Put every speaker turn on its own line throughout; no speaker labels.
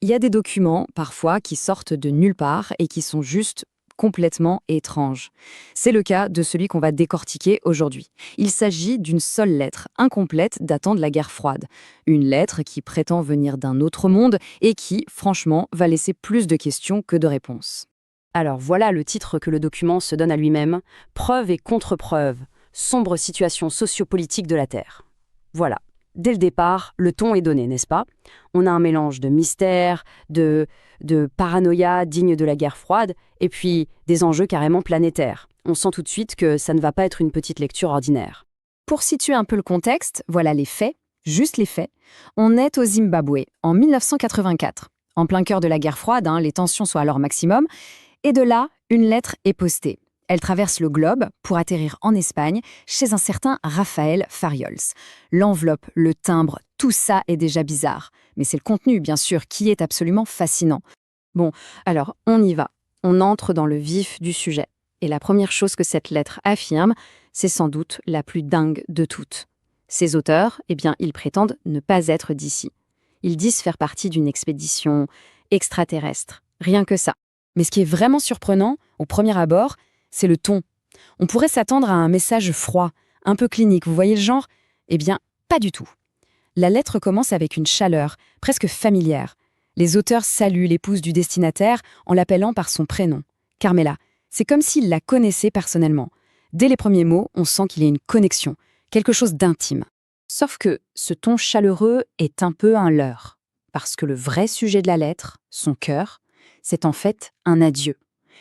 Il y a des documents, parfois, qui sortent de nulle part et qui sont juste complètement étranges. C'est le cas de celui qu'on va décortiquer aujourd'hui. Il s'agit d'une seule lettre, incomplète, datant de la guerre froide. Une lettre qui prétend venir d'un autre monde et qui, franchement, va laisser plus de questions que de réponses.
Alors voilà le titre que le document se donne à lui-même, Preuve et contre-preuve, sombre situation sociopolitique de la Terre. Voilà. Dès le départ, le ton est donné, n'est-ce pas? On a un mélange de mystère, de paranoïa digne de la guerre froide, et puis des enjeux carrément planétaires. On sent tout de suite que ça ne va pas être une petite lecture ordinaire.
Pour situer un peu le contexte, voilà les faits, juste les faits. On est au Zimbabwe, en 1984. En plein cœur de la guerre froide, les tensions sont à leur maximum. Et de là, une lettre est postée. Elle traverse le globe pour atterrir en Espagne, chez un certain Raphaël Farriols. L'enveloppe, le timbre, tout ça est déjà bizarre. Mais c'est le contenu, bien sûr, qui est absolument fascinant. Bon, alors, on y va. On entre dans le vif du sujet. Et la première chose que cette lettre affirme, c'est sans doute la plus dingue de toutes. Ses auteurs, ils prétendent ne pas être d'ici. Ils disent faire partie d'une expédition extraterrestre. Rien que ça. Mais ce qui est vraiment surprenant, au premier abord, c'est le ton. On pourrait s'attendre à un message froid, un peu clinique, vous voyez le genre? Pas du tout. La lettre commence avec une chaleur, presque familière. Les auteurs saluent l'épouse du destinataire en l'appelant par son prénom, Carmela. C'est comme s'ils la connaissaient personnellement. Dès les premiers mots, on sent qu'il y a une connexion, quelque chose d'intime. Sauf que ce ton chaleureux est un peu un leurre. Parce que le vrai sujet de la lettre, son cœur, c'est en fait un adieu.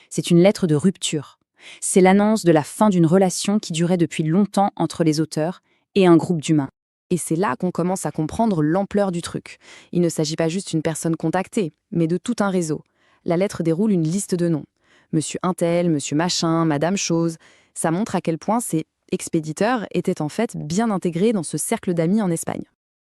C'est une lettre de rupture. C'est l'annonce de la fin d'une relation qui durait depuis longtemps entre les auteurs et un groupe d'humains. Et c'est là qu'on commence à comprendre l'ampleur du truc. Il ne s'agit pas juste d'une personne contactée, mais de tout un réseau. La lettre déroule une liste de noms. Monsieur Untel, Monsieur Machin, Madame Chose. Ça montre à quel point ces expéditeurs étaient en fait bien intégrés dans ce cercle d'amis en Espagne.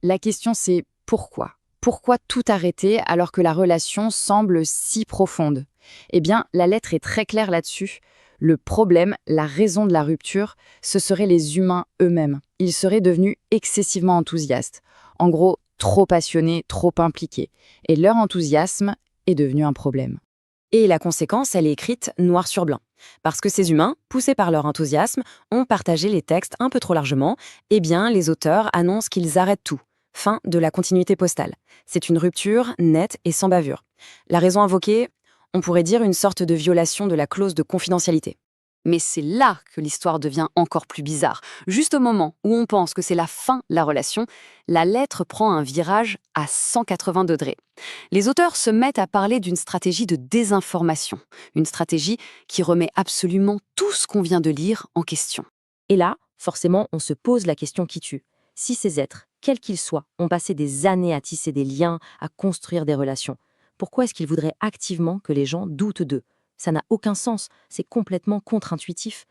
La question c'est pourquoi? Pourquoi tout arrêter alors que la relation semble si profonde? La lettre est très claire là-dessus. Le problème, la raison de la rupture, ce seraient les humains eux-mêmes. Ils seraient devenus excessivement enthousiastes. En gros, trop passionnés, trop impliqués. Et leur enthousiasme est devenu un problème. Et la conséquence, elle est écrite noir sur blanc. Parce que ces humains, poussés par leur enthousiasme, ont partagé les textes un peu trop largement, les auteurs annoncent qu'ils arrêtent tout. Fin de la continuité postale. C'est une rupture nette et sans bavure. La raison invoquée, on pourrait dire une sorte de violation de la clause de confidentialité. Mais c'est là que l'histoire devient encore plus bizarre. Juste au moment où on pense que c'est la fin de la relation, la lettre prend un virage à 180 degrés. Les auteurs se mettent à parler d'une stratégie de désinformation, une stratégie qui remet absolument tout ce qu'on vient de lire en question.
Et là, forcément, on se pose la question qui tue. Si ces êtres, quels qu'ils soient, ont passé des années à tisser des liens, à construire des relations, pourquoi est-ce qu'ils voudraient activement que les gens doutent d'eux? Ça n'a aucun sens, c'est complètement contre-intuitif.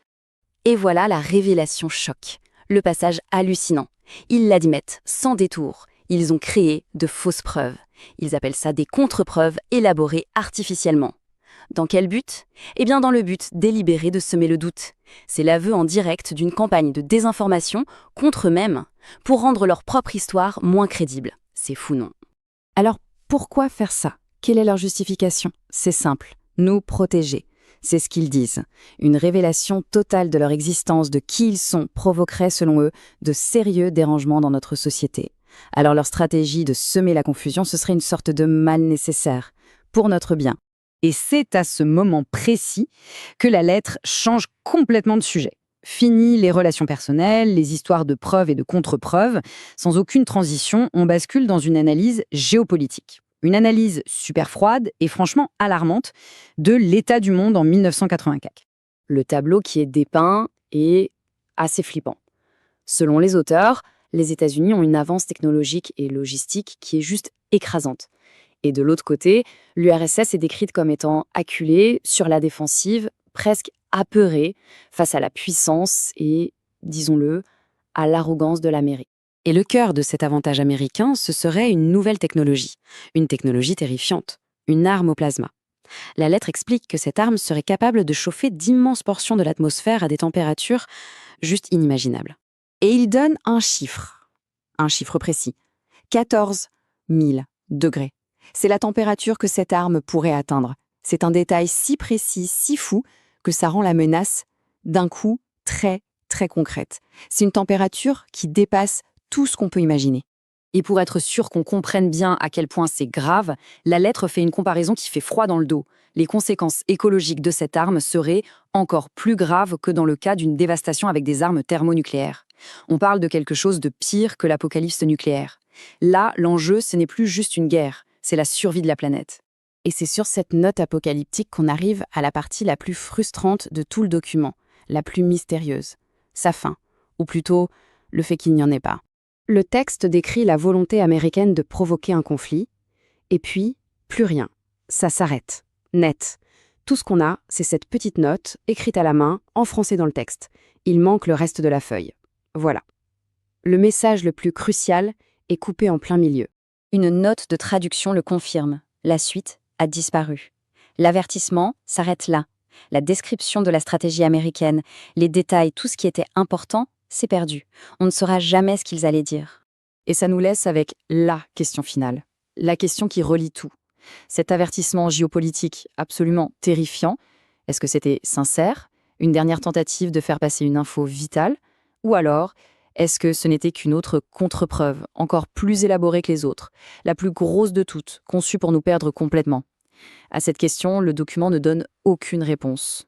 Et voilà la révélation choc. Le passage hallucinant. Ils l'admettent, sans détour. Ils ont créé de fausses preuves. Ils appellent ça des contre-preuves élaborées artificiellement. Dans quel but? Dans le but délibéré de semer le doute. C'est l'aveu en direct d'une campagne de désinformation contre eux-mêmes, pour rendre leur propre histoire moins crédible. C'est fou, non?
Alors, pourquoi faire ça? Quelle est leur justification? C'est simple, nous protéger. C'est ce qu'ils disent. Une révélation totale de leur existence, de qui ils sont, provoquerait, selon eux, de sérieux dérangements dans notre société. Alors leur stratégie de semer la confusion, ce serait une sorte de mal nécessaire, pour notre bien. Et c'est à ce moment précis que la lettre change complètement de sujet. Fini les relations personnelles, les histoires de preuves et de contre-preuves. Sans aucune transition, on bascule dans une analyse géopolitique. Une analyse super froide et franchement alarmante de l'état du monde en 1984.
Le tableau qui est dépeint est assez flippant. Selon les auteurs, les États-Unis ont une avance technologique et logistique qui est juste écrasante. Et de l'autre côté, l'URSS est décrite comme étant acculée, sur la défensive, presque apeurée face à la puissance et, disons-le, à l'arrogance de l'Amérique.
Et le cœur de cet avantage américain, ce serait une nouvelle technologie. Une technologie terrifiante. Une arme au plasma. La lettre explique que cette arme serait capable de chauffer d'immenses portions de l'atmosphère à des températures juste inimaginables. Et il donne un chiffre précis. 14 000 degrés.
C'est la température que cette arme pourrait atteindre. C'est un détail si précis, si fou, que ça rend la menace, d'un coup, très, très concrète. C'est une température qui dépasse tout ce qu'on peut imaginer.
Et pour être sûr qu'on comprenne bien à quel point c'est grave, la lettre fait une comparaison qui fait froid dans le dos. Les conséquences écologiques de cette arme seraient encore plus graves que dans le cas d'une dévastation avec des armes thermonucléaires. On parle de quelque chose de pire que l'apocalypse nucléaire. Là, l'enjeu, ce n'est plus juste une guerre, c'est la survie de la planète.
Et c'est sur cette note apocalyptique qu'on arrive à la partie la plus frustrante de tout le document, la plus mystérieuse, sa fin, ou plutôt le fait qu'il n'y en ait pas. Le texte décrit la volonté américaine de provoquer un conflit, et puis, plus rien. Ça s'arrête. Net. Tout ce qu'on a, c'est cette petite note, écrite à la main, enfoncée dans le texte. Il manque le reste de la feuille. Voilà. Le message le plus crucial est coupé en plein milieu.
Une note de traduction le confirme. La suite a disparu. L'avertissement s'arrête là. La description de la stratégie américaine, les détails, tout ce qui était important, c'est perdu. On ne saura jamais ce qu'ils allaient dire.
Et ça nous laisse avec la question finale, la question qui relie tout. Cet avertissement géopolitique absolument terrifiant, est-ce que c'était sincère, une dernière tentative de faire passer une info vitale, ou alors est-ce que ce n'était qu'une autre contre-preuve, encore plus élaborée que les autres, la plus grosse de toutes, conçue pour nous perdre complètement? À cette question, le document ne donne aucune réponse.